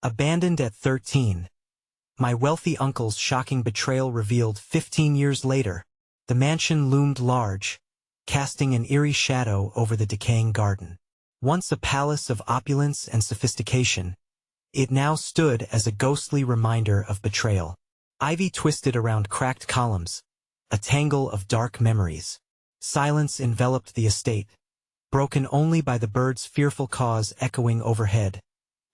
Abandoned at 13. My wealthy uncle's shocking betrayal revealed 15 years later. The mansion loomed large, casting an eerie shadow over the decaying garden. Once a palace of opulence and sophistication, it now stood as a ghostly reminder of betrayal. Ivy twisted around cracked columns, a tangle of dark memories. Silence enveloped the estate, broken only by the birds' fearful caws echoing overhead,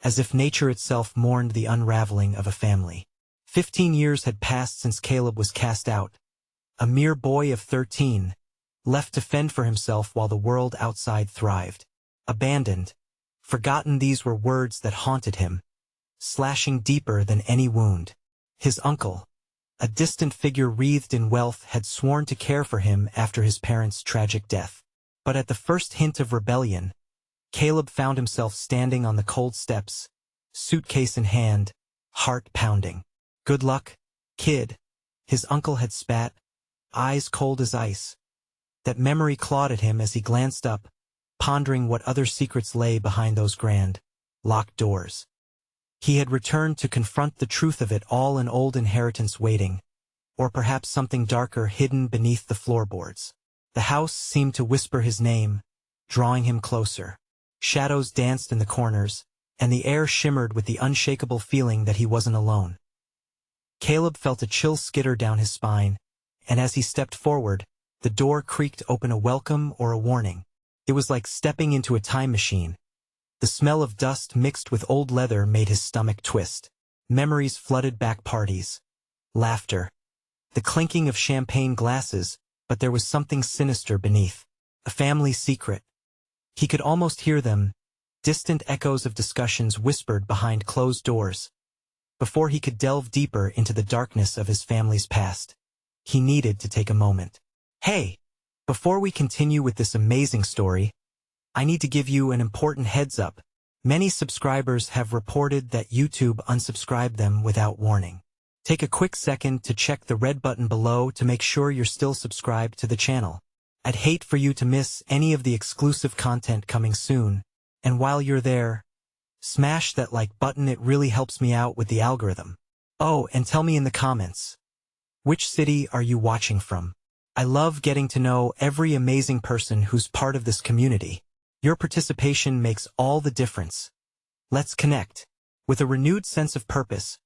as if nature itself mourned the unraveling of a family. 15 years had passed since Caleb was cast out, a mere boy of 13, left to fend for himself while the world outside thrived. Abandoned, forgotten, these were words that haunted him, slashing deeper than any wound. His uncle, a distant figure wreathed in wealth, had sworn to care for him after his parents' tragic death. But at the first hint of rebellion, Caleb found himself standing on the cold steps, suitcase in hand, heart pounding. "Good luck, kid," his uncle had spat, eyes cold as ice. That memory clawed at him as he glanced up, pondering what other secrets lay behind those grand, locked doors. He had returned to confront the truth of it all, an old inheritance waiting, or perhaps something darker hidden beneath the floorboards. The house seemed to whisper his name, drawing him closer. Shadows danced in the corners, and the air shimmered with the unshakable feeling that he wasn't alone. Caleb felt a chill skitter down his spine, and as he stepped forward, the door creaked open, a welcome or a warning. It was like stepping into a time machine. The smell of dust mixed with old leather made his stomach twist. Memories flooded back: parties, laughter, the clinking of champagne glasses, but there was something sinister beneath. A family secret. He could almost hear them, distant echoes of discussions whispered behind closed doors. Before he could delve deeper into the darkness of his family's past, he needed to take a moment. Hey! Before we continue with this amazing story, I need to give you an important heads up. Many subscribers have reported that YouTube unsubscribed them without warning. Take a quick second to check the red button below to make sure you're still subscribed to the channel. I'd hate for you to miss any of the exclusive content coming soon, and while you're there, smash that like button, it really helps me out with the algorithm. Oh, and tell me in the comments, which city are you watching from? I love getting to know every amazing person who's part of this community. Your participation makes all the difference. Let's connect. With a renewed sense of purpose,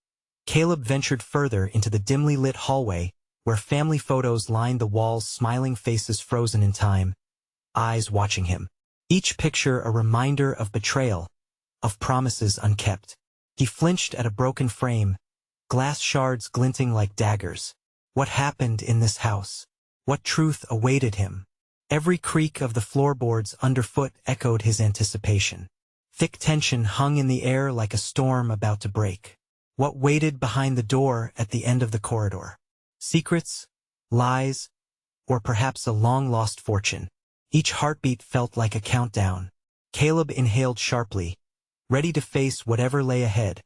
Caleb ventured further into the dimly lit hallway, where family photos lined the walls, smiling faces frozen in time, eyes watching him. Each picture a reminder of betrayal, of promises unkept. He flinched at a broken frame, glass shards glinting like daggers. What happened in this house? What truth awaited him? Every creak of the floorboards underfoot echoed his anticipation. Thick tension hung in the air like a storm about to break. What waited behind the door at the end of the corridor? Secrets? Lies? Or perhaps a long-lost fortune? Each heartbeat felt like a countdown. Caleb inhaled sharply, ready to face whatever lay ahead,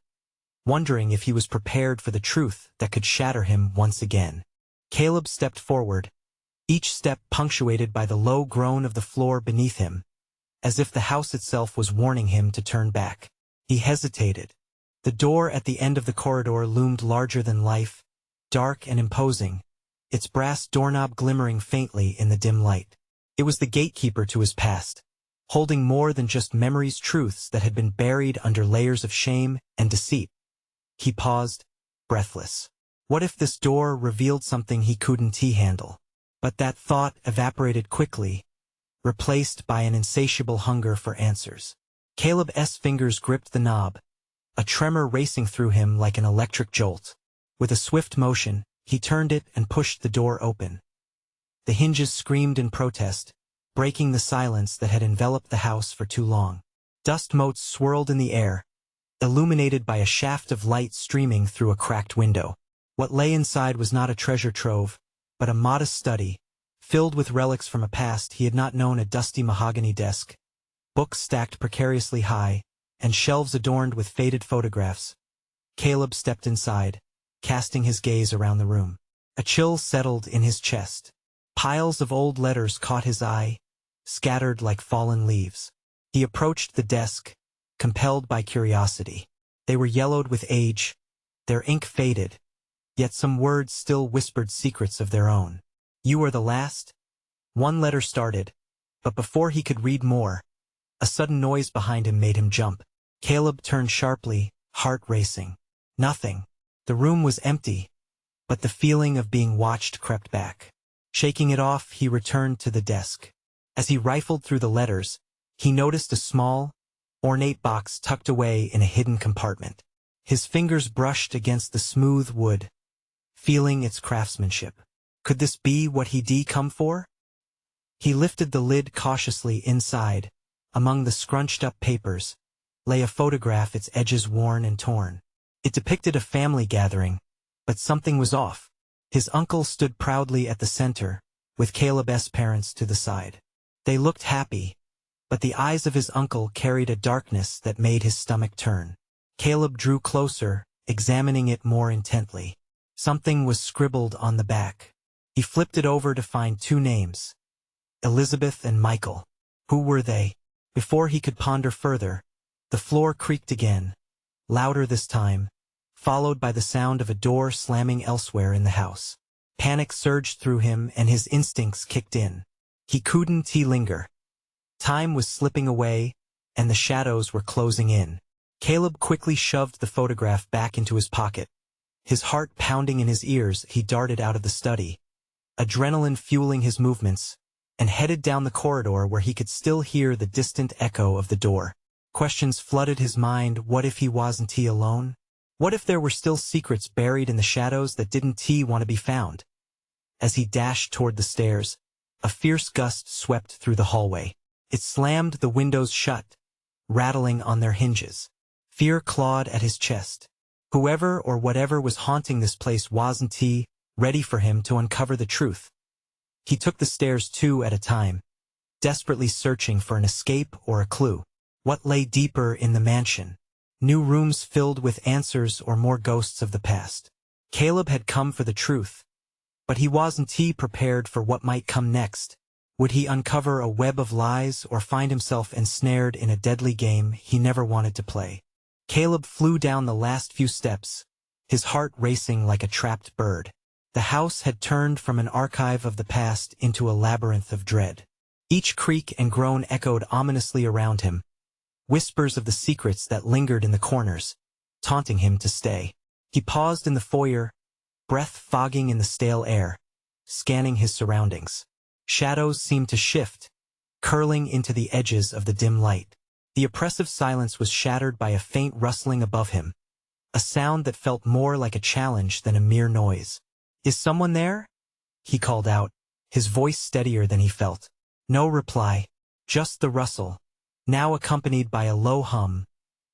wondering if he was prepared for the truth that could shatter him once again. Caleb stepped forward, each step punctuated by the low groan of the floor beneath him, as if the house itself was warning him to turn back. He hesitated. The door at the end of the corridor loomed larger than life, dark and imposing, its brass doorknob glimmering faintly in the dim light. It was the gatekeeper to his past, holding more than just memories, truths that had been buried under layers of shame and deceit. He paused, breathless. What if this door revealed something he couldn't handle? But that thought evaporated quickly, replaced by an insatiable hunger for answers. Caleb's fingers gripped the knob, a tremor racing through him like an electric jolt. With a swift motion, he turned it and pushed the door open. The hinges screamed in protest, breaking the silence that had enveloped the house for too long. Dust motes swirled in the air, illuminated by a shaft of light streaming through a cracked window. What lay inside was not a treasure trove, but a modest study, filled with relics from a past he had not known. A dusty mahogany desk, books stacked precariously high, and shelves adorned with faded photographs. Caleb stepped inside, casting his gaze around the room. A chill settled in his chest. Piles of old letters caught his eye, scattered like fallen leaves. He approached the desk, compelled by curiosity. They were yellowed with age, their ink faded, yet some words still whispered secrets of their own. "You are the last?" One letter started, but before he could read more, a sudden noise behind him made him jump. Caleb turned sharply, heart racing. Nothing. The room was empty, but the feeling of being watched crept back. Shaking it off, he returned to the desk. As he rifled through the letters, he noticed a small, ornate box tucked away in a hidden compartment. His fingers brushed against the smooth wood, feeling its craftsmanship. Could this be what he'd come for? He lifted the lid cautiously. Inside, among the scrunched-up papers, lay a photograph, its edges worn and torn. It depicted a family gathering, but something was off. His uncle stood proudly at the center, with Caleb's parents to the side. They looked happy, but the eyes of his uncle carried a darkness that made his stomach turn. Caleb drew closer, examining it more intently. Something was scribbled on the back. He flipped it over to find two names: Elizabeth and Michael. Who were they? Before he could ponder further, the floor creaked again, louder this time, followed by the sound of a door slamming elsewhere in the house. Panic surged through him and his instincts kicked in. He couldn't linger. Time was slipping away, and the shadows were closing in. Caleb quickly shoved the photograph back into his pocket. His heart pounding in his ears, he darted out of the study, adrenaline fueling his movements, and headed down the corridor where he could still hear the distant echo of the door. Questions flooded his mind. What if he wasn't alone? What if there were still secrets buried in the shadows that didn't want to be found? As he dashed toward the stairs, a fierce gust swept through the hallway. It slammed the windows shut, rattling on their hinges. Fear clawed at his chest. Whoever or whatever was haunting this place wasn't ready for him to uncover the truth. He took the stairs two at a time, desperately searching for an escape or a clue. What lay deeper in the mansion? New rooms filled with answers or more ghosts of the past? Caleb had come for the truth, but he wasn't prepared for what might come next. Would he uncover a web of lies or find himself ensnared in a deadly game he never wanted to play? Caleb flew down the last few steps, his heart racing like a trapped bird. The house had turned from an archive of the past into a labyrinth of dread. Each creak and groan echoed ominously around him, whispers of the secrets that lingered in the corners, taunting him to stay. He paused in the foyer, breath fogging in the stale air, scanning his surroundings. Shadows seemed to shift, curling into the edges of the dim light. The oppressive silence was shattered by a faint rustling above him, a sound that felt more like a challenge than a mere noise. "Is someone there?" he called out, his voice steadier than he felt. No reply, just the rustle, now accompanied by a low hum,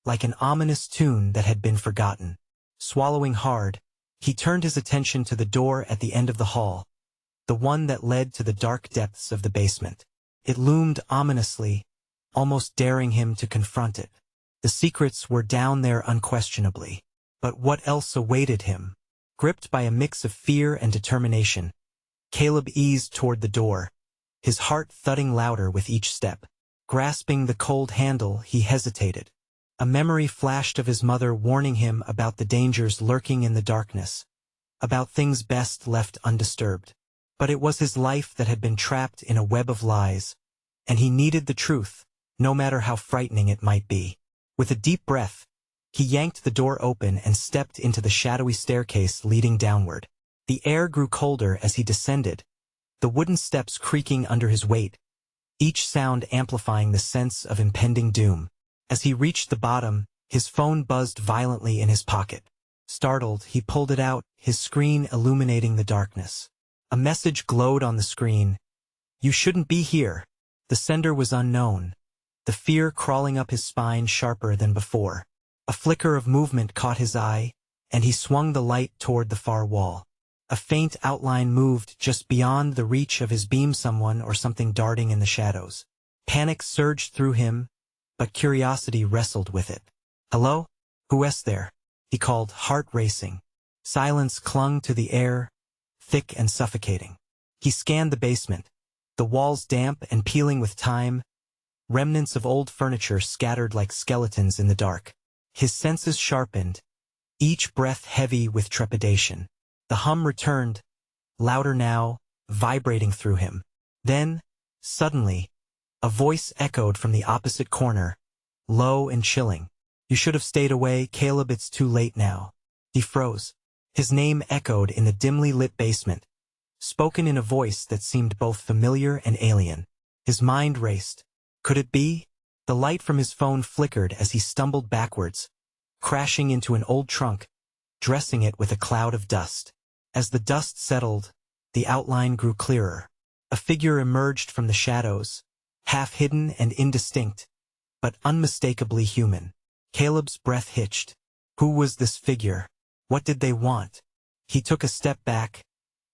like an ominous tune that had been forgotten. Swallowing hard, he turned his attention to the door at the end of the hall, the one that led to the dark depths of the basement. It loomed ominously, almost daring him to confront it. The secrets were down there unquestionably. But what else awaited him? Gripped by a mix of fear and determination, Caleb eased toward the door, his heart thudding louder with each step. Grasping the cold handle, he hesitated. A memory flashed of his mother warning him about the dangers lurking in the darkness, about things best left undisturbed. But it was his life that had been trapped in a web of lies, and he needed the truth, no matter how frightening it might be. With a deep breath, he yanked the door open and stepped into the shadowy staircase leading downward. The air grew colder as he descended, the wooden steps creaking under his weight, each sound amplifying the sense of impending doom. As he reached the bottom, his phone buzzed violently in his pocket. Startled, he pulled it out, his screen illuminating the darkness. A message glowed on the screen. "You shouldn't be here." The sender was unknown, the fear crawling up his spine sharper than before. A flicker of movement caught his eye, and he swung the light toward the far wall. A faint outline moved just beyond the reach of his beam, someone or something darting in the shadows. Panic surged through him, but curiosity wrestled with it. "Hello? Who's there?" he called, heart racing. Silence clung to the air, thick and suffocating. He scanned the basement, the walls damp and peeling with time, remnants of old furniture scattered like skeletons in the dark. His senses sharpened, each breath heavy with trepidation. The hum returned, louder now, vibrating through him. Then, suddenly, a voice echoed from the opposite corner, low and chilling. "You should have stayed away, Caleb, it's too late now." He froze. His name echoed in the dimly lit basement, spoken in a voice that seemed both familiar and alien. His mind raced. Could it be? The light from his phone flickered as he stumbled backwards, crashing into an old trunk, dressing it with a cloud of dust. As the dust settled, the outline grew clearer. A figure emerged from the shadows, half hidden and indistinct, but unmistakably human. Caleb's breath hitched. Who was this figure? What did they want? He took a step back,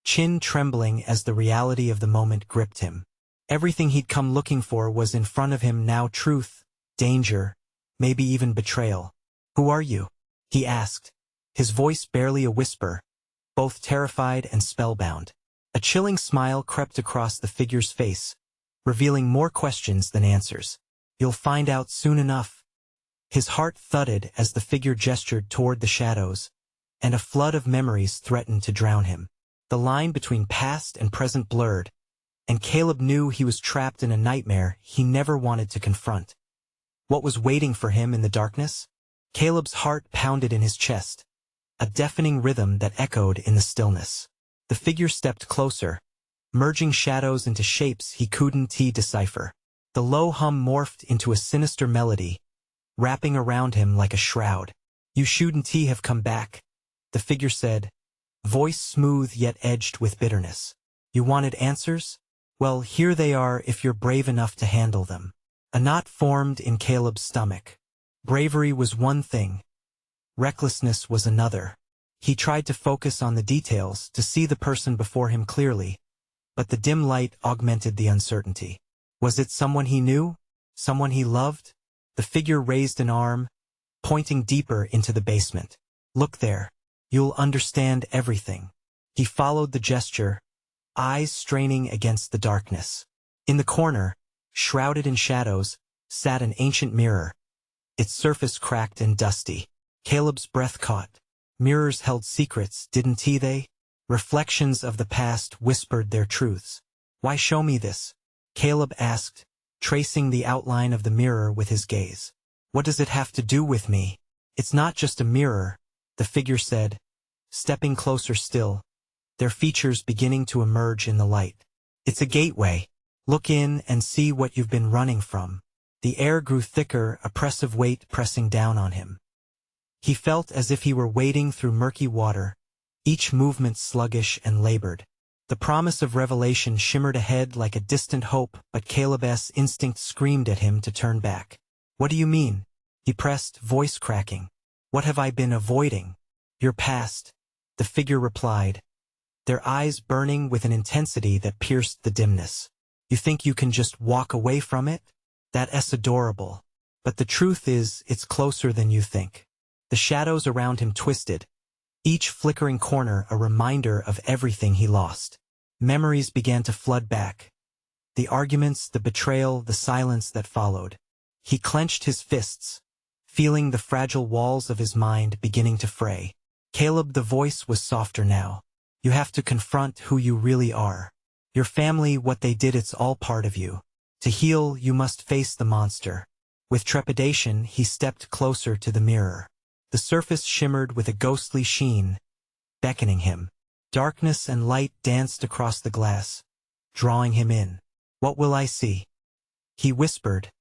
chin trembling as the reality of the moment gripped him. Everything he'd come looking for was in front of him now: truth, danger, maybe even betrayal. "Who are you?" he asked, his voice barely a whisper, both terrified and spellbound. A chilling smile crept across the figure's face, revealing more questions than answers. "You'll find out soon enough." His heart thudded as the figure gestured toward the shadows, and a flood of memories threatened to drown him. The line between past and present blurred, and Caleb knew he was trapped in a nightmare he never wanted to confront. What was waiting for him in the darkness? Caleb's heart pounded in his chest, a deafening rhythm that echoed in the stillness. The figure stepped closer, merging shadows into shapes he couldn't decipher. The low hum morphed into a sinister melody, wrapping around him like a shroud. "You shouldn't have come back," the figure said, voice smooth yet edged with bitterness. "You wanted answers? Well, here they are if you're brave enough to handle them." A knot formed in Caleb's stomach. Bravery was one thing. Recklessness was another. He tried to focus on the details, to see the person before him clearly, but the dim light augmented the uncertainty. Was it someone he knew? Someone he loved? The figure raised an arm, pointing deeper into the basement. "Look there. You'll understand everything." He followed the gesture, eyes straining against the darkness. In the corner, shrouded in shadows, sat an ancient mirror, its surface cracked and dusty. Caleb's breath caught. Mirrors held secrets, didn't they? Reflections of the past whispered their truths. "Why show me this?" Caleb asked, tracing the outline of the mirror with his gaze. "What does it have to do with me?" "It's not just a mirror," the figure said, stepping closer still, their features beginning to emerge in the light. "It's a gateway. Look in and see what you've been running from." The air grew thicker, oppressive weight pressing down on him. He felt as if he were wading through murky water, each movement sluggish and labored. The promise of revelation shimmered ahead like a distant hope, but Caleb's instinct screamed at him to turn back. "What do you mean?" he pressed, voice cracking. "What have I been avoiding?" "Your past," the figure replied, their eyes burning with an intensity that pierced the dimness. "You think you can just walk away from it? That's adorable. But the truth is, it's closer than you think." The shadows around him twisted, each flickering corner a reminder of everything he lost. Memories began to flood back. The arguments, the betrayal, the silence that followed. He clenched his fists, feeling the fragile walls of his mind beginning to fray. "Caleb," the voice was softer now. "You have to confront who you really are. Your family, what they did, it's all part of you. To heal, you must face the monster." With trepidation, he stepped closer to the mirror. The surface shimmered with a ghostly sheen, beckoning him. Darkness and light danced across the glass, drawing him in. "What will I see?" he whispered,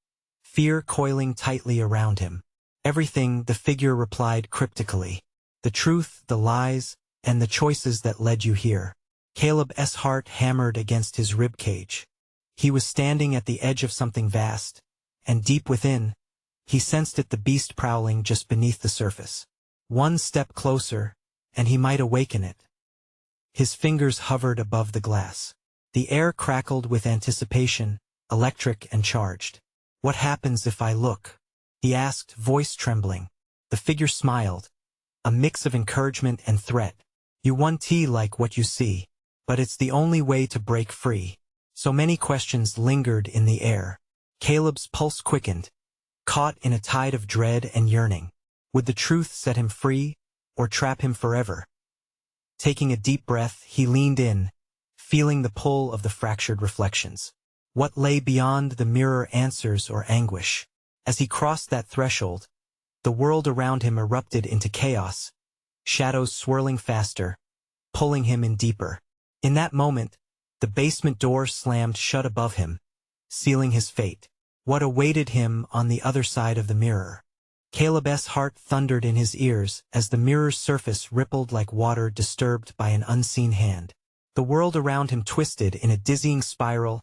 fear coiling tightly around him. "Everything," the figure replied cryptically. "The truth, the lies, and the choices that led you here." Caleb's heart hammered against his ribcage. He was standing at the edge of something vast, and deep within, he sensed it, the beast prowling just beneath the surface. One step closer, and he might awaken it. His fingers hovered above the glass. The air crackled with anticipation, electric and charged. "What happens if I look?" he asked, voice trembling. The figure smiled, a mix of encouragement and threat. "You won't like what you see, but it's the only way to break free." So many questions lingered in the air. Caleb's pulse quickened, caught in a tide of dread and yearning. Would the truth set him free, or trap him forever? Taking a deep breath, he leaned in, feeling the pull of the fractured reflections. What lay beyond the mirror, answers or anguish? As he crossed that threshold, the world around him erupted into chaos, shadows swirling faster, pulling him in deeper. In that moment, the basement door slammed shut above him, sealing his fate. What awaited him on the other side of the mirror? Caleb's heart thundered in his ears as the mirror's surface rippled like water disturbed by an unseen hand. The world around him twisted in a dizzying spiral,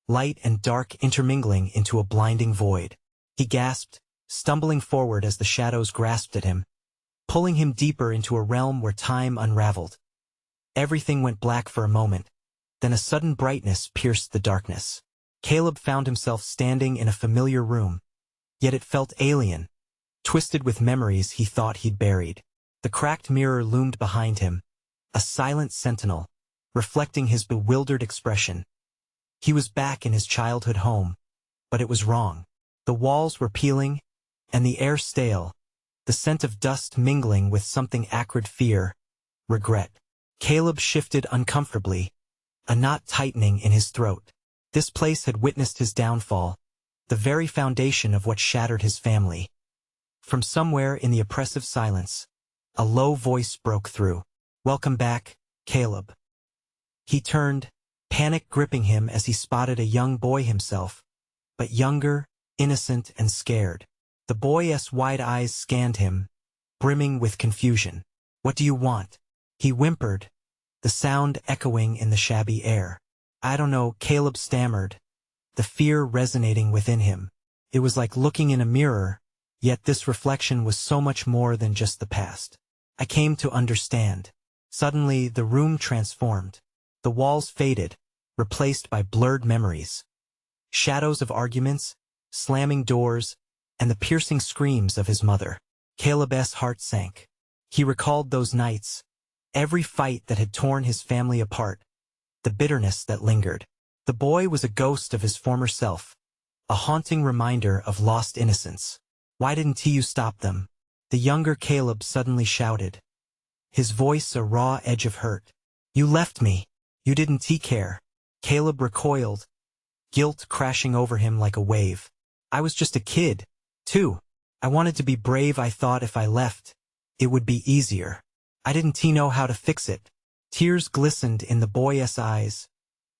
light and dark intermingling into a blinding void. He gasped, stumbling forward as the shadows grasped at him, pulling him deeper into a realm where time unraveled. Everything went black for a moment, then a sudden brightness pierced the darkness. Caleb found himself standing in a familiar room, yet it felt alien, twisted with memories he thought he'd buried. The cracked mirror loomed behind him, a silent sentinel, reflecting his bewildered expression. He was back in his childhood home, but it was wrong. The walls were peeling, and the air stale, the scent of dust mingling with something acrid: fear, regret. Caleb shifted uncomfortably, a knot tightening in his throat. This place had witnessed his downfall, the very foundation of what shattered his family. From somewhere in the oppressive silence, a low voice broke through. "Welcome back, Caleb." He turned, panic gripping him as he spotted a young boy himself, but younger, innocent and scared. The boy's wide eyes scanned him, brimming with confusion. "What do you want?" he whimpered, the sound echoing in the shabby air. "I don't know," Caleb stammered, the fear resonating within him. It was like looking in a mirror, yet this reflection was so much more than just the past. "I came to understand." Suddenly, the room transformed. The walls faded, replaced by blurred memories. Shadows of arguments, slamming doors, and the piercing screams of his mother. Caleb's heart sank. He recalled those nights, every fight that had torn his family apart, the bitterness that lingered. The boy was a ghost of his former self, a haunting reminder of lost innocence. "Why didn't you stop them?" the younger Caleb suddenly shouted, his voice a raw edge of hurt. "You left me. You didn't care." Caleb recoiled, guilt crashing over him like a wave. "I was just a kid, too. I wanted to be brave. I thought if I left, it would be easier. I didn't know how to fix it." Tears glistened in the boy's eyes,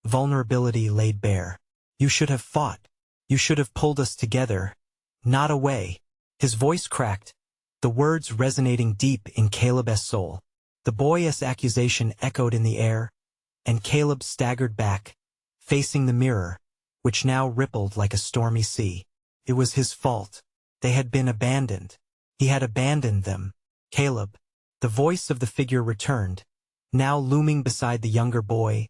vulnerability laid bare. "You should have fought. You should have pulled us together, not away." His voice cracked, the words resonating deep in Caleb's soul. The boy's accusation echoed in the air, and Caleb staggered back, facing the mirror, which now rippled like a stormy sea. It was his fault. They had been abandoned. He had abandoned them. "Caleb." The voice of the figure returned, now looming beside the younger boy,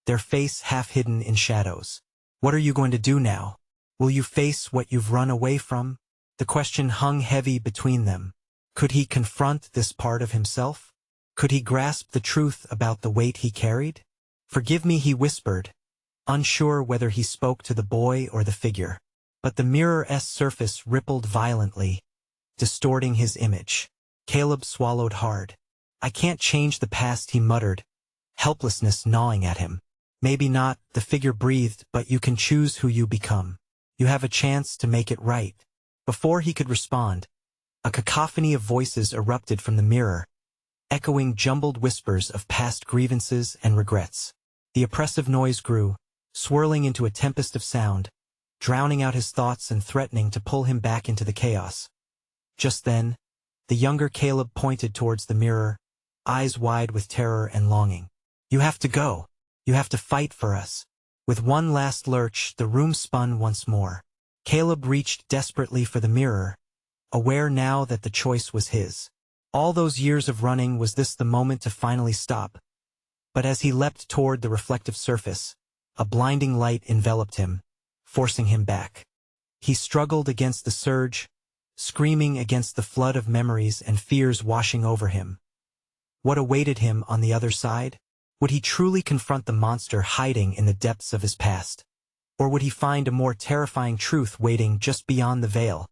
their face half hidden in shadows. "What are you going to do now? Will you face what you've run away from?" The question hung heavy between them. Could he confront this part of himself? Could he grasp the truth about the weight he carried? "Forgive me," he whispered, unsure whether he spoke to the boy or the figure. But the mirror's surface rippled violently, distorting his image. Caleb swallowed hard. "I can't change the past," he muttered, helplessness gnawing at him. "Maybe not," the figure breathed, "but you can choose who you become. You have a chance to make it right." Before he could respond, a cacophony of voices erupted from the mirror, echoing jumbled whispers of past grievances and regrets. The oppressive noise grew, swirling into a tempest of sound, drowning out his thoughts and threatening to pull him back into the chaos. Just then, the younger Caleb pointed towards the mirror, eyes wide with terror and longing. "You have to go. You have to fight for us." With one last lurch, the room spun once more. Caleb reached desperately for the mirror, aware now that the choice was his. All those years of running, was this the moment to finally stop? But as he leapt toward the reflective surface, a blinding light enveloped him, forcing him back. He struggled against the surge, screaming against the flood of memories and fears washing over him. What awaited him on the other side? Would he truly confront the monster hiding in the depths of his past? Or would he find a more terrifying truth waiting just beyond the veil?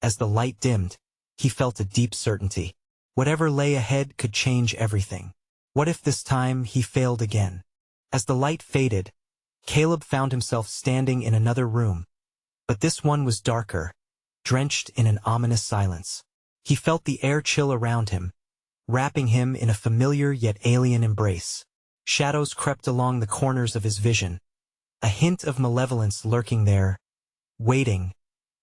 As the light dimmed, He felt a deep certainty. Whatever lay ahead could change everything. What if this time he failed again? As the light faded, Caleb found himself standing in another room, but this one was darker, drenched in an ominous silence. He felt the air chill around him, wrapping him in a familiar yet alien embrace. Shadows crept along the corners of his vision, a hint of malevolence lurking there, waiting.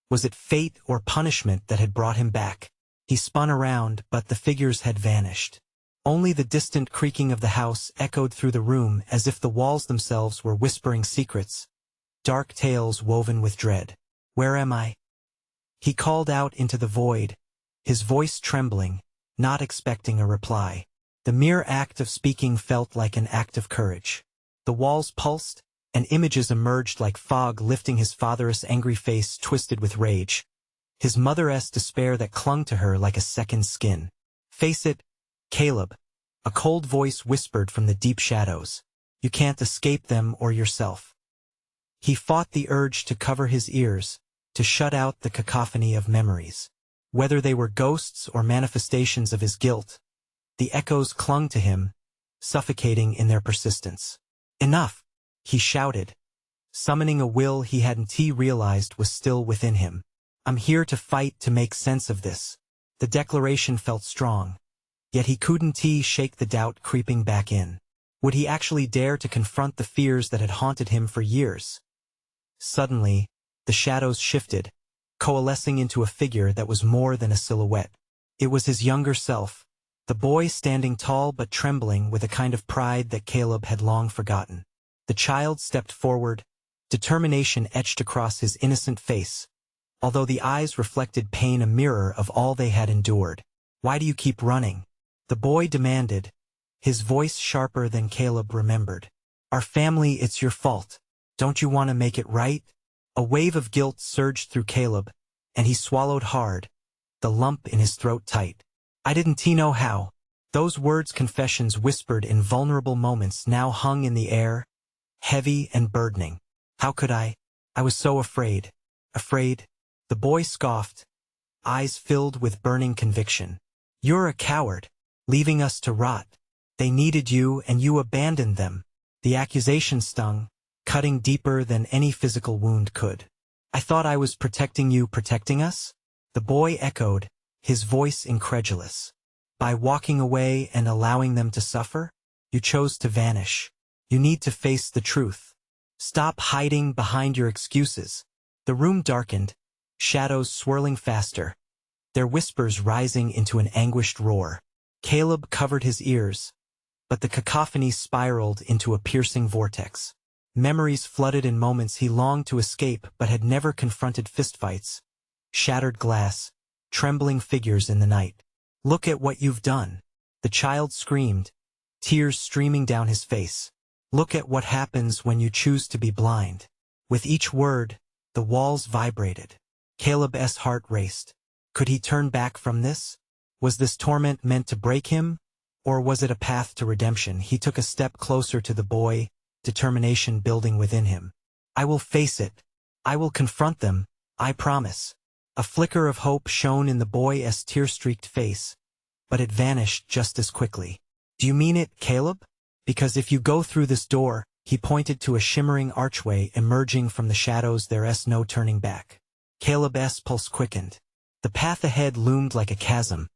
Was it fate or punishment that had brought him back? He spun around, but the figures had vanished. Only the distant creaking of the house echoed through the room as if the walls themselves were whispering secrets, dark tales woven with dread. "Where am I?" He called out into the void, his voice trembling, not expecting a reply. The mere act of speaking felt like an act of courage. The walls pulsed, and images emerged like fog, lifting his father's angry face twisted with rage, his mother's despair that clung to her like a second skin. "Face it, Caleb," a cold voice whispered from the deep shadows. "You can't escape them or yourself." He fought the urge to cover his ears, to shut out the cacophony of memories. Whether they were ghosts or manifestations of his guilt, the echoes clung to him, suffocating in their persistence. "Enough!" he shouted, summoning a will he hadn't realized was still within him. "I'm here to fight to make sense of this." The declaration felt strong, yet he couldn't shake the doubt creeping back in. Would he actually dare to confront the fears that had haunted him for years? Suddenly, the shadows shifted, coalescing into a figure that was more than a silhouette. It was his younger self, the boy standing tall but trembling with a kind of pride that Caleb had long forgotten. The child stepped forward, determination etched across his innocent face, although the eyes reflected pain, a mirror of all they had endured. "Why do you keep running?" the boy demanded, his voice sharper than Caleb remembered. "Our family, it's your fault. Don't you want to make it right?" A wave of guilt surged through Caleb, and he swallowed hard, the lump in his throat tight. "I didn't know how." Those words, confessions whispered in vulnerable moments, now hung in the air, heavy and burdening. "How could I? I was so afraid." "Afraid?" the boy scoffed, eyes filled with burning conviction. "You're a coward, leaving us to rot. They needed you and you abandoned them." The accusation stung, cutting deeper than any physical wound could. "I thought I was protecting you, protecting us?" the boy echoed, his voice incredulous. "By walking away and allowing them to suffer? You chose to vanish. You need to face the truth. Stop hiding behind your excuses." The room darkened, shadows swirling faster, their whispers rising into an anguished roar. Caleb covered his ears, but the cacophony spiraled into a piercing vortex. Memories flooded in moments he longed to escape but had never confronted, fistfights, shattered glass, trembling figures in the night. "Look at what you've done," the child screamed, tears streaming down his face. "Look at what happens when you choose to be blind." With each word, the walls vibrated. Caleb's heart raced. Could he turn back from this? Was this torment meant to break him, or was it a path to redemption? He took a step closer to the boy, determination building within him. "I will face it. I will confront them, I promise." A flicker of hope shone in the boy's tear-streaked face, but it vanished just as quickly. "Do you mean it, Caleb? Because if you go through this door," he pointed to a shimmering archway emerging from the shadows, "there's no turning back." Caleb's pulse quickened. The path ahead loomed like a chasm,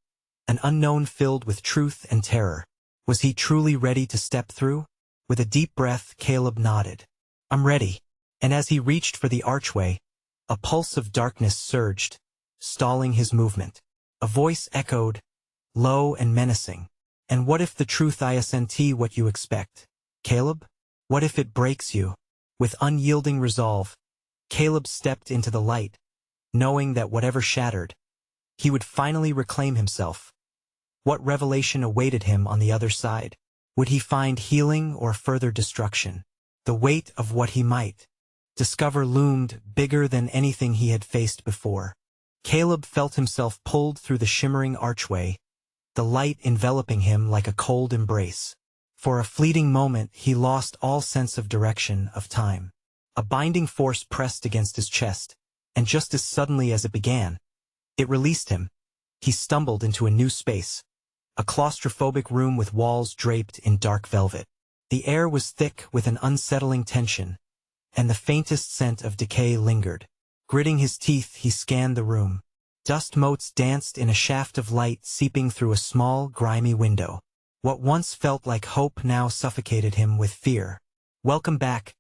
an unknown filled with truth and terror. Was he truly ready to step through? With a deep breath, Caleb nodded. "I'm ready." And as he reached for the archway, a pulse of darkness surged, stalling his movement. A voice echoed, low and menacing. "And what if the truth isn't what you expect, Caleb? What if it breaks you?" With unyielding resolve, Caleb stepped into the light, knowing that whatever shattered, he would finally reclaim himself. What revelation awaited him on the other side? Would he find healing or further destruction? The weight of what he might discover loomed bigger than anything he had faced before. Caleb felt himself pulled through the shimmering archway, the light enveloping him like a cold embrace. For a fleeting moment he lost all sense of direction, of time. A binding force pressed against his chest, and just as suddenly as it began, it released him. he stumbled into a new space, a claustrophobic room with walls draped in dark velvet. The air was thick with an unsettling tension, and the faintest scent of decay lingered. Gritting his teeth, he scanned the room. Dust motes danced in a shaft of light seeping through a small, grimy window. What once felt like hope now suffocated him with fear. "Welcome back,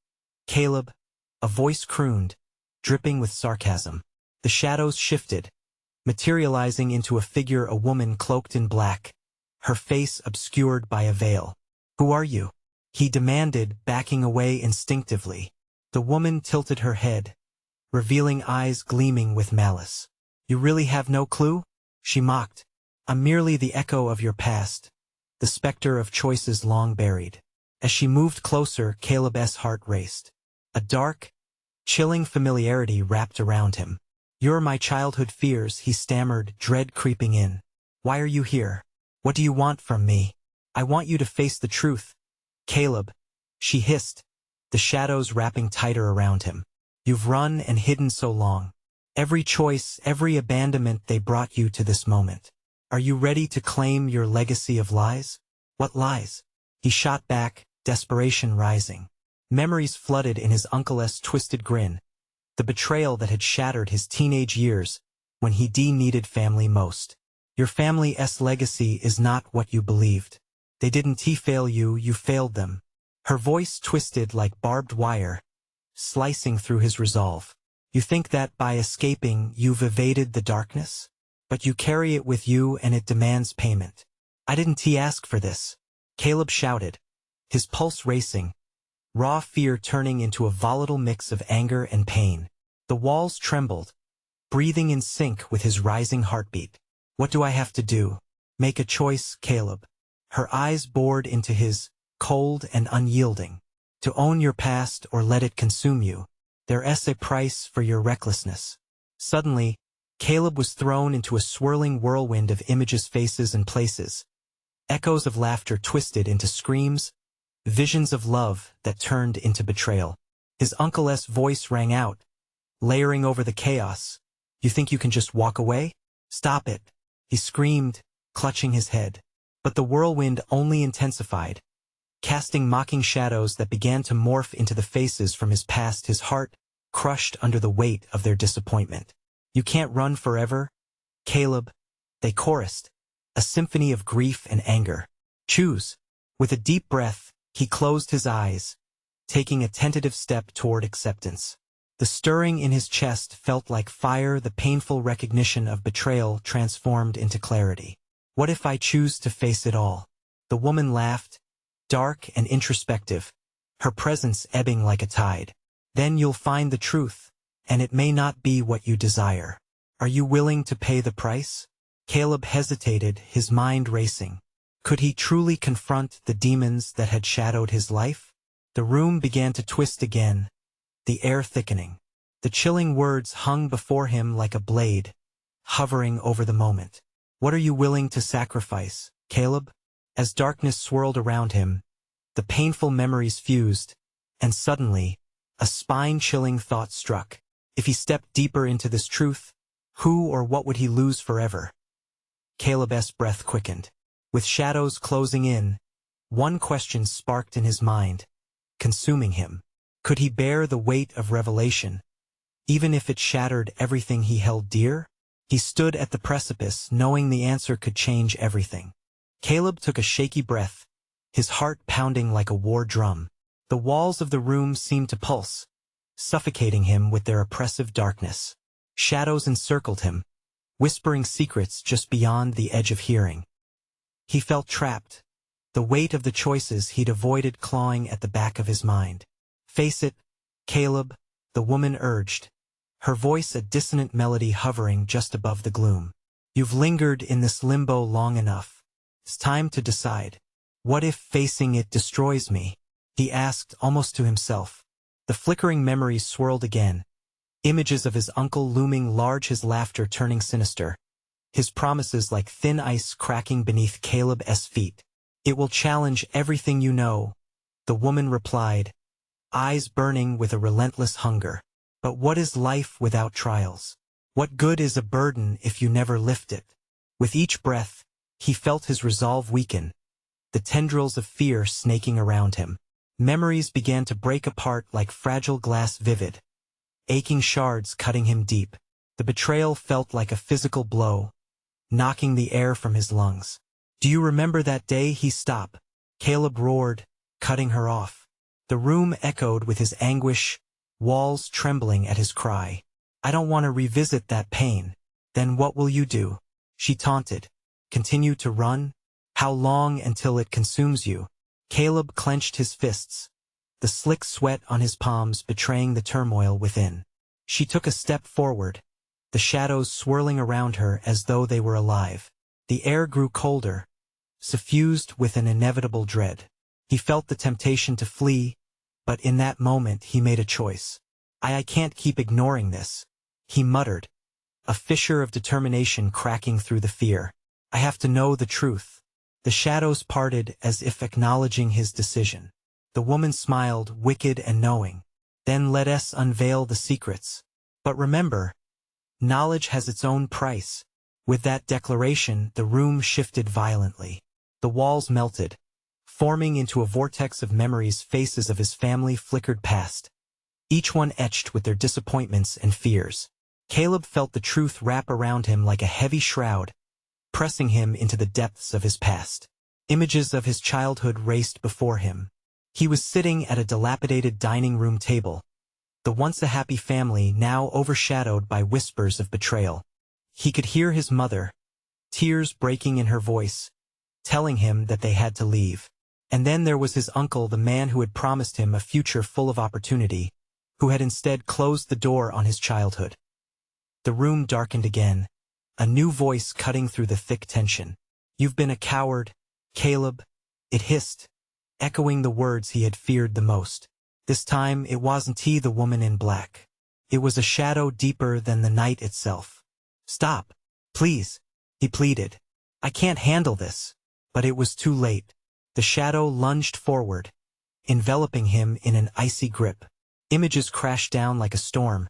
Caleb," a voice crooned, dripping with sarcasm. The shadows shifted, materializing into a woman cloaked in black, her face obscured by a veil. "Who are you?" he demanded, backing away instinctively. The woman tilted her head, revealing eyes gleaming with malice. "You really have no clue?" she mocked. "I'm merely the echo of your past, the specter of choices long buried." As she moved closer, Caleb's heart raced. A dark, chilling familiarity wrapped around him. "You're my childhood fears," he stammered, dread creeping in. "Why are you here? What do you want from me?" "I want you to face the truth, Caleb," she hissed, the shadows wrapping tighter around him. "You've run and hidden so long. Every choice, every abandonment, they brought you to this moment. Are you ready to claim your legacy of lies?" "What lies?" he shot back, desperation rising. Memories flooded in his uncle's twisted grin, the betrayal that had shattered his teenage years when he needed family most. "Your family's legacy is not what you believed. They didn't fail you, you failed them." Her voice twisted like barbed wire, slicing through his resolve. "You think that by escaping you've evaded the darkness? But you carry it with you and it demands payment." "I didn't ask for this," Caleb shouted, his pulse racing, raw fear turning into a volatile mix of anger and pain. The walls trembled, breathing in sync with his rising heartbeat. "What do I have to do?" "Make a choice, Caleb." Her eyes bored into his, cold and unyielding. "To own your past or let it consume you. There's a price for your recklessness." Suddenly, Caleb was thrown into a swirling whirlwind of images, faces, and places. Echoes of laughter twisted into screams, visions of love that turned into betrayal. His uncle's voice rang out, layering over the chaos. "You think you can just walk away? Stop it," he screamed, clutching his head. But the whirlwind only intensified, casting mocking shadows that began to morph into the faces from his past, his heart crushed under the weight of their disappointment. "You can't run forever, Caleb," they chorused, a symphony of grief and anger. "Choose." With a deep breath, he closed his eyes, taking a tentative step toward acceptance. The stirring in his chest felt like fire, the painful recognition of betrayal transformed into clarity. "What if I choose to face it all?" The woman laughed, dark and introspective, her presence ebbing like a tide. "Then you'll find the truth, and it may not be what you desire. Are you willing to pay the price?" Caleb hesitated, his mind racing. Could he truly confront the demons that had shadowed his life? The room began to twist again, the air thickening. The chilling words hung before him like a blade, hovering over the moment. "What are you willing to sacrifice, Caleb?" As darkness swirled around him, the painful memories fused, and suddenly, a spine-chilling thought struck. If he stepped deeper into this truth, who or what would he lose forever? Caleb's breath quickened. With shadows closing in, one question sparked in his mind, consuming him. Could he bear the weight of revelation, even if it shattered everything he held dear? He stood at the precipice, knowing the answer could change everything. Caleb took a shaky breath, his heart pounding like a war drum. The walls of the room seemed to pulse, suffocating him with their oppressive darkness. Shadows encircled him, whispering secrets just beyond the edge of hearing. He felt trapped, the weight of the choices he'd avoided clawing at the back of his mind. "Face it, Caleb," the woman urged, her voice a dissonant melody hovering just above the gloom. "You've lingered in this limbo long enough. It's time to decide. What if facing it destroys me?" he asked, almost to himself. The flickering memories swirled again, images of his uncle looming large, his laughter turning sinister, his promises like thin ice cracking beneath Caleb's feet. "It will challenge everything you know," the woman replied, eyes burning with a relentless hunger. "But what is life without trials? What good is a burden if you never lift it?" With each breath, he felt his resolve weaken, the tendrils of fear snaking around him. Memories began to break apart like fragile glass, vivid, aching shards cutting him deep. The betrayal felt like a physical blow, knocking the air from his lungs. "Do you remember that day?" He stopped. Caleb roared, cutting her off. The room echoed with his anguish, walls trembling at his cry. "I don't want to revisit that pain." "Then what will you do?" she taunted. "Continue to run? How long until it consumes you?" Caleb clenched his fists, the slick sweat on his palms betraying the turmoil within. She took a step forward, the shadows swirling around her as though they were alive. The air grew colder, suffused with an inevitable dread. He felt the temptation to flee, but in that moment he made a choice. I can't keep ignoring this," he muttered, a fissure of determination cracking through the fear. "I have to know the truth." The shadows parted as if acknowledging his decision. The woman smiled, wicked and knowing. "Then let us unveil the secrets. But remember, knowledge has its own price." With that declaration, the room shifted violently. The walls melted, forming into a vortex of memories. Faces of his family flickered past, each one etched with their disappointments and fears. Caleb felt the truth wrap around him like a heavy shroud, pressing him into the depths of his past. Images of his childhood raced before him. He was sitting at a dilapidated dining room table, the once a happy family now overshadowed by whispers of betrayal. He could hear his mother, tears breaking in her voice, telling him that they had to leave. And then there was his uncle, the man who had promised him a future full of opportunity, who had instead closed the door on his childhood. The room darkened again, a new voice cutting through the thick tension. "You've been a coward, Caleb," it hissed, echoing the words he had feared the most. This time it wasn't he, the woman in black. It was a shadow deeper than the night itself. "Stop, please," he pleaded. "I can't handle this." But it was too late. The shadow lunged forward, enveloping him in an icy grip. Images crashed down like a storm,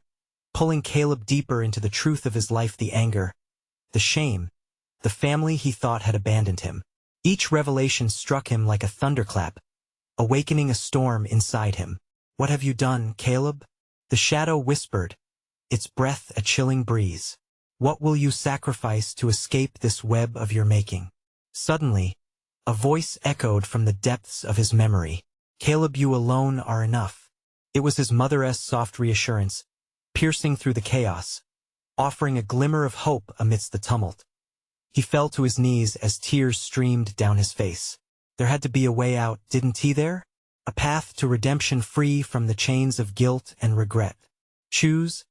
pulling Caleb deeper into the truth of his life, the anger, the shame, the family he thought had abandoned him. Each revelation struck him like a thunderclap, awakening a storm inside him. "What have you done, Caleb?" the shadow whispered, its breath a chilling breeze. "What will you sacrifice to escape this web of your making?" Suddenly, a voice echoed from the depths of his memory. "Caleb, you alone are enough." It was his mother's soft reassurance, piercing through the chaos, offering a glimmer of hope amidst the tumult. He fell to his knees as tears streamed down his face. There had to be a way out, didn't he there? A path to redemption free from the chains of guilt and regret. "Choose,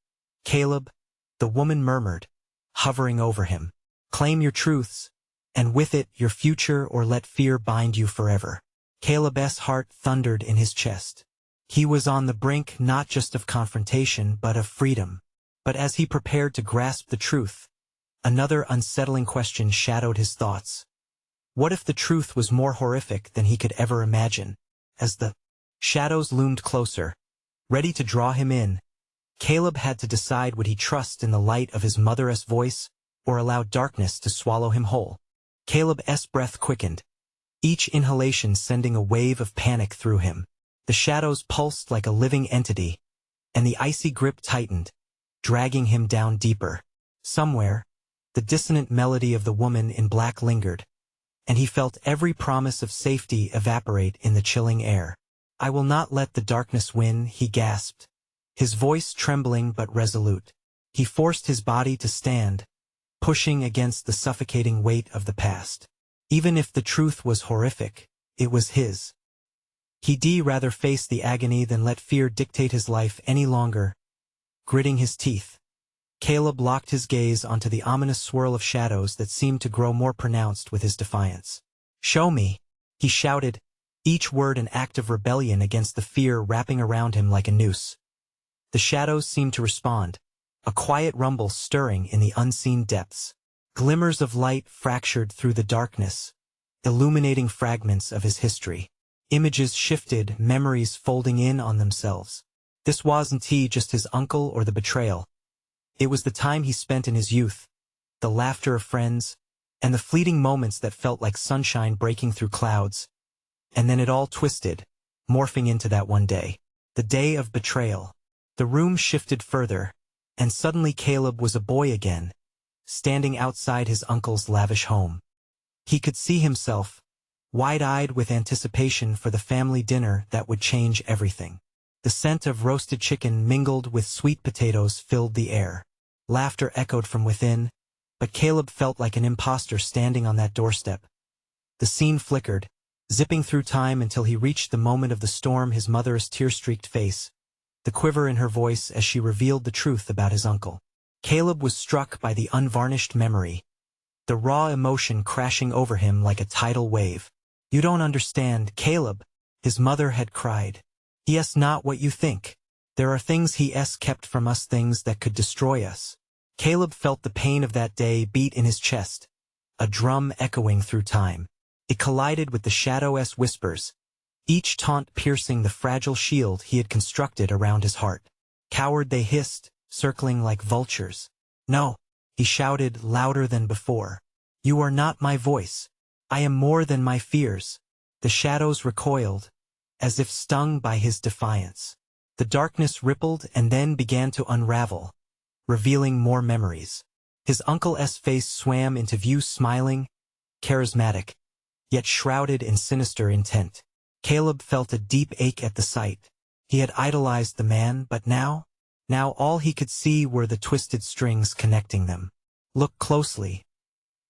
Caleb," the woman murmured, hovering over him. "Claim your truths, and with it your future, or let fear bind you forever." Caleb's heart thundered in his chest. He was on the brink not just of confrontation but of freedom. But as he prepared to grasp the truth, another unsettling question shadowed his thoughts. What if the truth was more horrific than he could ever imagine? As the shadows loomed closer, ready to draw him in, Caleb had to decide: would he trust in the light of his mother's voice, or allow darkness to swallow him whole? Caleb's breath quickened, each inhalation sending a wave of panic through him. The shadows pulsed like a living entity, and the icy grip tightened, dragging him down deeper. Somewhere, the dissonant melody of the woman in black lingered, and he felt every promise of safety evaporate in the chilling air. "I will not let the darkness win," he gasped, his voice trembling but resolute. He forced his body to stand, pushing against the suffocating weight of the past. Even if the truth was horrific, it was his. He'd rather face the agony than let fear dictate his life any longer. Gritting his teeth, Caleb locked his gaze onto the ominous swirl of shadows that seemed to grow more pronounced with his defiance. "Show me," he shouted, each word an act of rebellion against the fear wrapping around him like a noose. The shadows seemed to respond, a quiet rumble stirring in the unseen depths. Glimmers of light fractured through the darkness, illuminating fragments of his history. Images shifted, memories folding in on themselves. This wasn't he, just his uncle or the betrayal. It was the time he spent in his youth, the laughter of friends, and the fleeting moments that felt like sunshine breaking through clouds. And then it all twisted, morphing into that one day. The day of betrayal. The room shifted further, and suddenly Caleb was a boy again, standing outside his uncle's lavish home. He could see himself, wide-eyed with anticipation for the family dinner that would change everything. The scent of roasted chicken mingled with sweet potatoes filled the air. Laughter echoed from within, but Caleb felt like an imposter standing on that doorstep. The scene flickered, zipping through time until he reached the moment of the storm, his mother's tear-streaked face, the quiver in her voice as she revealed the truth about his uncle. Caleb was struck by the unvarnished memory, the raw emotion crashing over him like a tidal wave. "You don't understand, Caleb," his mother had cried. "Yes, not what you think. There are things he kept from us, things that could destroy us." Caleb felt the pain of that day beat in his chest, a drum echoing through time. It collided with the shadow's whispers, each taunt piercing the fragile shield he had constructed around his heart. "Coward," they hissed, circling like vultures. "No," he shouted louder than before. "You are not my voice. I am more than my fears." The shadows recoiled, as if stung by his defiance. The darkness rippled and then began to unravel, revealing more memories. His uncle's face swam into view, smiling, charismatic, yet shrouded in sinister intent. Caleb felt a deep ache at the sight. He had idolized the man, but now all he could see were the twisted strings connecting them. "Look closely,"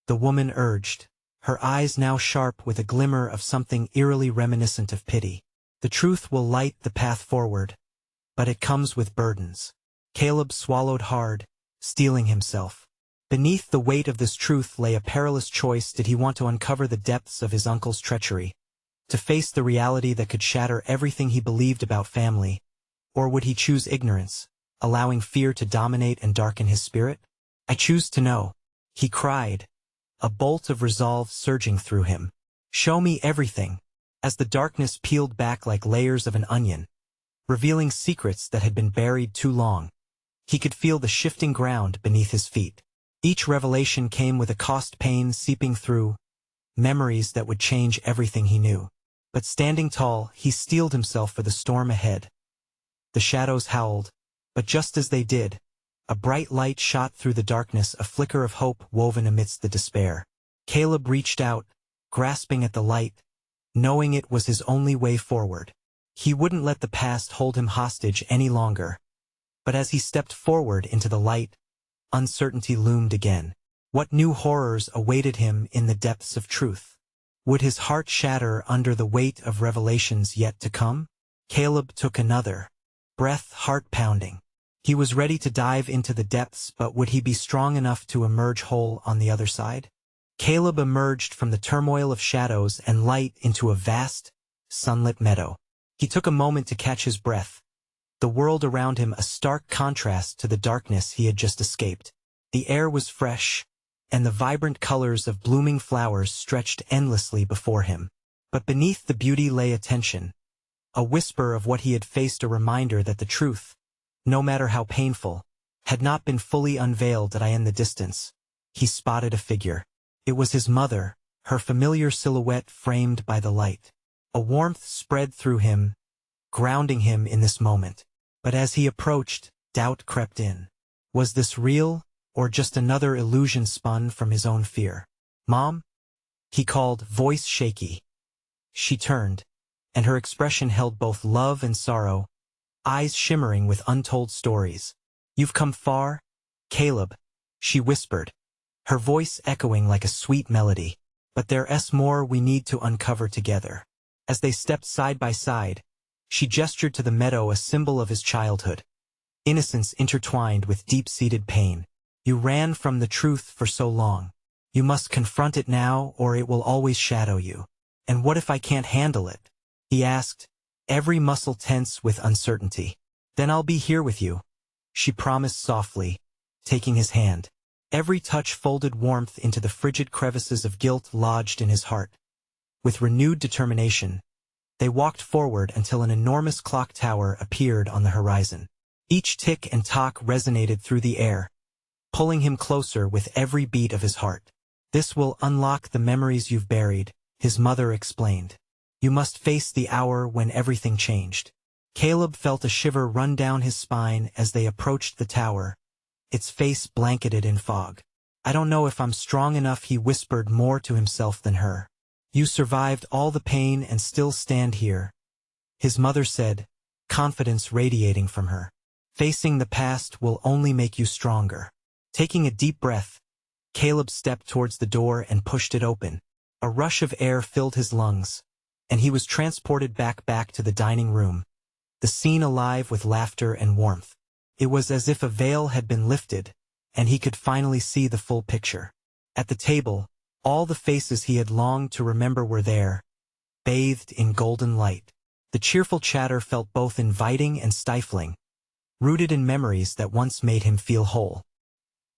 the woman urged, her eyes now sharp with a glimmer of something eerily reminiscent of pity. "The truth will light the path forward, but it comes with burdens." Caleb swallowed hard, steeling himself. Beneath the weight of this truth lay a perilous choice. Did he want to uncover the depths of his uncle's treachery, to face the reality that could shatter everything he believed about family, or would he choose ignorance, allowing fear to dominate and darken his spirit? "I choose to know," he cried, a bolt of resolve surging through him. "Show me everything." As the darkness peeled back like layers of an onion, revealing secrets that had been buried too long, he could feel the shifting ground beneath his feet. Each revelation came with a cost, pain seeping through, memories that would change everything he knew. But standing tall, he steeled himself for the storm ahead. The shadows howled, but just as they did, a bright light shot through the darkness, a flicker of hope woven amidst the despair. Caleb reached out, grasping at the light, knowing it was his only way forward. He wouldn't let the past hold him hostage any longer. But as he stepped forward into the light, uncertainty loomed again. What new horrors awaited him in the depths of truth? Would his heart shatter under the weight of revelations yet to come? Caleb took another breath, heart pounding. He was ready to dive into the depths, but would he be strong enough to emerge whole on the other side? Caleb emerged from the turmoil of shadows and light into a vast, sunlit meadow. He took a moment to catch his breath, the world around him a stark contrast to the darkness he had just escaped. The air was fresh, and the vibrant colors of blooming flowers stretched endlessly before him. But beneath the beauty lay a tension, a whisper of what he had faced, a reminder that the truth, no matter how painful, had not been fully unveiled. In the distance, he spotted a figure. It was his mother, her familiar silhouette framed by the light. A warmth spread through him, grounding him in this moment. But as he approached, doubt crept in. Was this real, or just another illusion spun from his own fear? "Mom?" he called, voice shaky. She turned, and her expression held both love and sorrow, eyes shimmering with untold stories. "You've come far, Caleb," she whispered, her voice echoing like a sweet melody. "But there's more we need to uncover together." As they stepped side by side, she gestured to the meadow, a symbol of his childhood. Innocence intertwined with deep-seated pain. "You ran from the truth for so long. You must confront it now, or it will always shadow you." "And what if I can't handle it?" he asked, every muscle tense with uncertainty. "Then I'll be here with you," she promised softly, taking his hand. Every touch folded warmth into the frigid crevices of guilt lodged in his heart. With renewed determination, they walked forward until an enormous clock tower appeared on the horizon. Each tick and tock resonated through the air, pulling him closer with every beat of his heart. This will unlock the memories you've buried, his mother explained. You must face the hour when everything changed. Caleb felt a shiver run down his spine as they approached the tower, its face blanketed in fog. I don't know if I'm strong enough, he whispered more to himself than her. You survived all the pain and still stand here, his mother said, confidence radiating from her. Facing the past will only make you stronger. Taking a deep breath, Caleb stepped towards the door and pushed it open. A rush of air filled his lungs, and he was transported back to the dining room, the scene alive with laughter and warmth. It was as if a veil had been lifted, and he could finally see the full picture. At the table, all the faces he had longed to remember were there, bathed in golden light. The cheerful chatter felt both inviting and stifling, rooted in memories that once made him feel whole.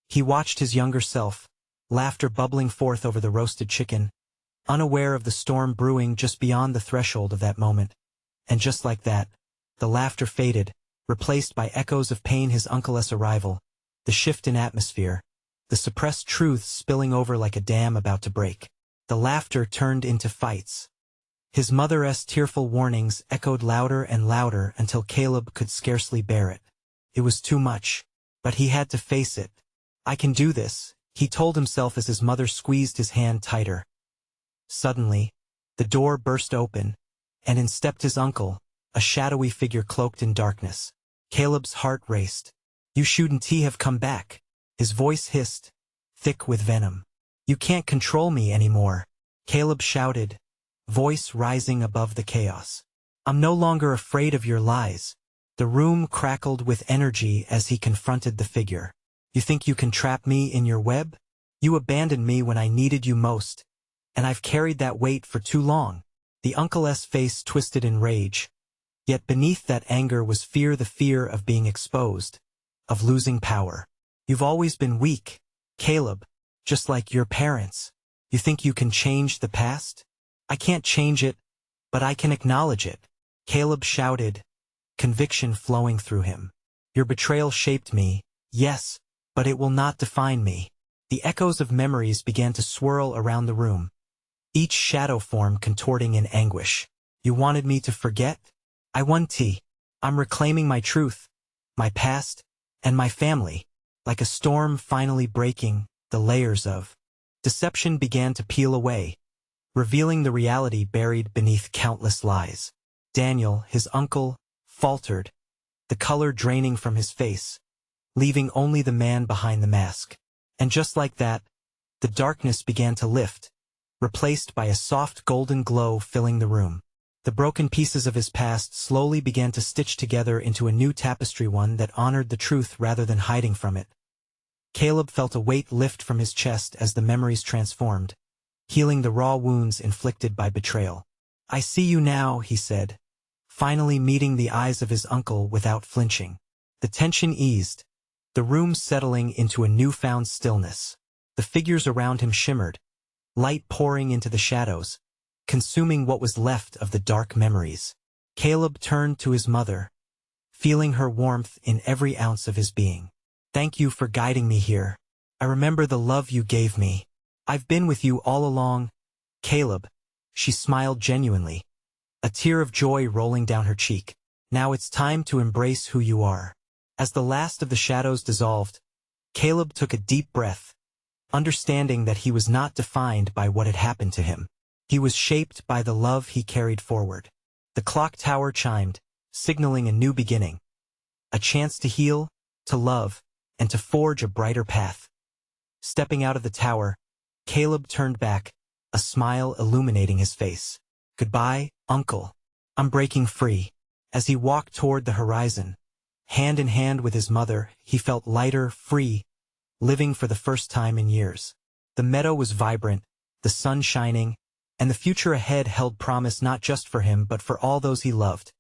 He watched his younger self, laughter bubbling forth over the roasted chicken, unaware of the storm brewing just beyond the threshold of that moment. And just like that, the laughter faded, replaced by echoes of pain. His uncle's arrival, the shift in atmosphere, the suppressed truths spilling over like a dam about to break. The laughter turned into fights. His mother's tearful warnings echoed louder and louder until Caleb could scarcely bear it. It was too much, but he had to face it. I can do this, he told himself as his mother squeezed his hand tighter. Suddenly, the door burst open, and in stepped his uncle, a shadowy figure cloaked in darkness. Caleb's heart raced. You shouldn't have come back, his voice hissed, thick with venom. You can't control me anymore, Caleb shouted, voice rising above the chaos. I'm no longer afraid of your lies. The room crackled with energy as he confronted the figure. You think you can trap me in your web? You abandoned me when I needed you most, and I've carried that weight for too long. The uncle's face twisted in rage, yet beneath that anger was fear, the fear of being exposed, of losing power. You've always been weak, Caleb, just like your parents. You think you can change the past? I can't change it, but I can acknowledge it, Caleb shouted, conviction flowing through him. Your betrayal shaped me, yes, but it will not define me. The echoes of memories began to swirl around the room, each shadow form contorting in anguish. You wanted me to forget? I won. I'm reclaiming my truth, my past, and my family. Like a storm finally breaking, the layers of deception began to peel away, revealing the reality buried beneath countless lies. Daniel, his uncle, faltered, the color draining from his face, leaving only the man behind the mask. And just like that, the darkness began to lift, replaced by a soft golden glow filling the room. The broken pieces of his past slowly began to stitch together into a new tapestry, one that honored the truth rather than hiding from it. Caleb felt a weight lift from his chest as the memories transformed, healing the raw wounds inflicted by betrayal. I see you now, he said, finally meeting the eyes of his uncle without flinching. The tension eased, the room settling into a newfound stillness. The figures around him shimmered, light pouring into the shadows, consuming what was left of the dark memories. Caleb turned to his mother, feeling her warmth in every ounce of his being. Thank you for guiding me here. I remember the love you gave me. I've been with you all along, Caleb. She smiled genuinely, a tear of joy rolling down her cheek. Now it's time to embrace who you are. As the last of the shadows dissolved, Caleb took a deep breath, understanding that he was not defined by what had happened to him. He was shaped by the love he carried forward. The clock tower chimed, signaling a new beginning, a chance to heal, to love, and to forge a brighter path. Stepping out of the tower, Caleb turned back, a smile illuminating his face. Goodbye, Uncle. I'm breaking free. As he walked toward the horizon, hand in hand with his mother, he felt lighter, free, living for the first time in years. The meadow was vibrant, the sun shining, and the future ahead held promise not just for him but for all those he loved.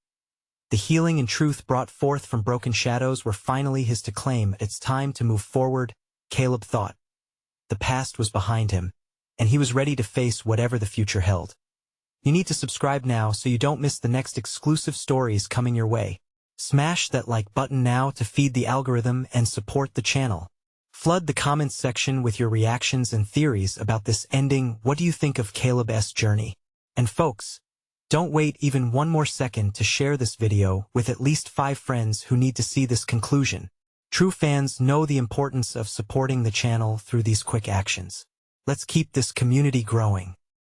The healing and truth brought forth from broken shadows were finally his to claim. It's time to move forward, Caleb thought. The past was behind him, and he was ready to face whatever the future held. You need to subscribe now so you don't miss the next exclusive stories coming your way. Smash that like button now to feed the algorithm and support the channel. Flood the comments section with your reactions and theories about this ending. What do you think of Caleb's journey? And folks, don't wait even one more second to share this video with at least 5 friends who need to see this conclusion. True fans know the importance of supporting the channel through these quick actions. Let's keep this community growing.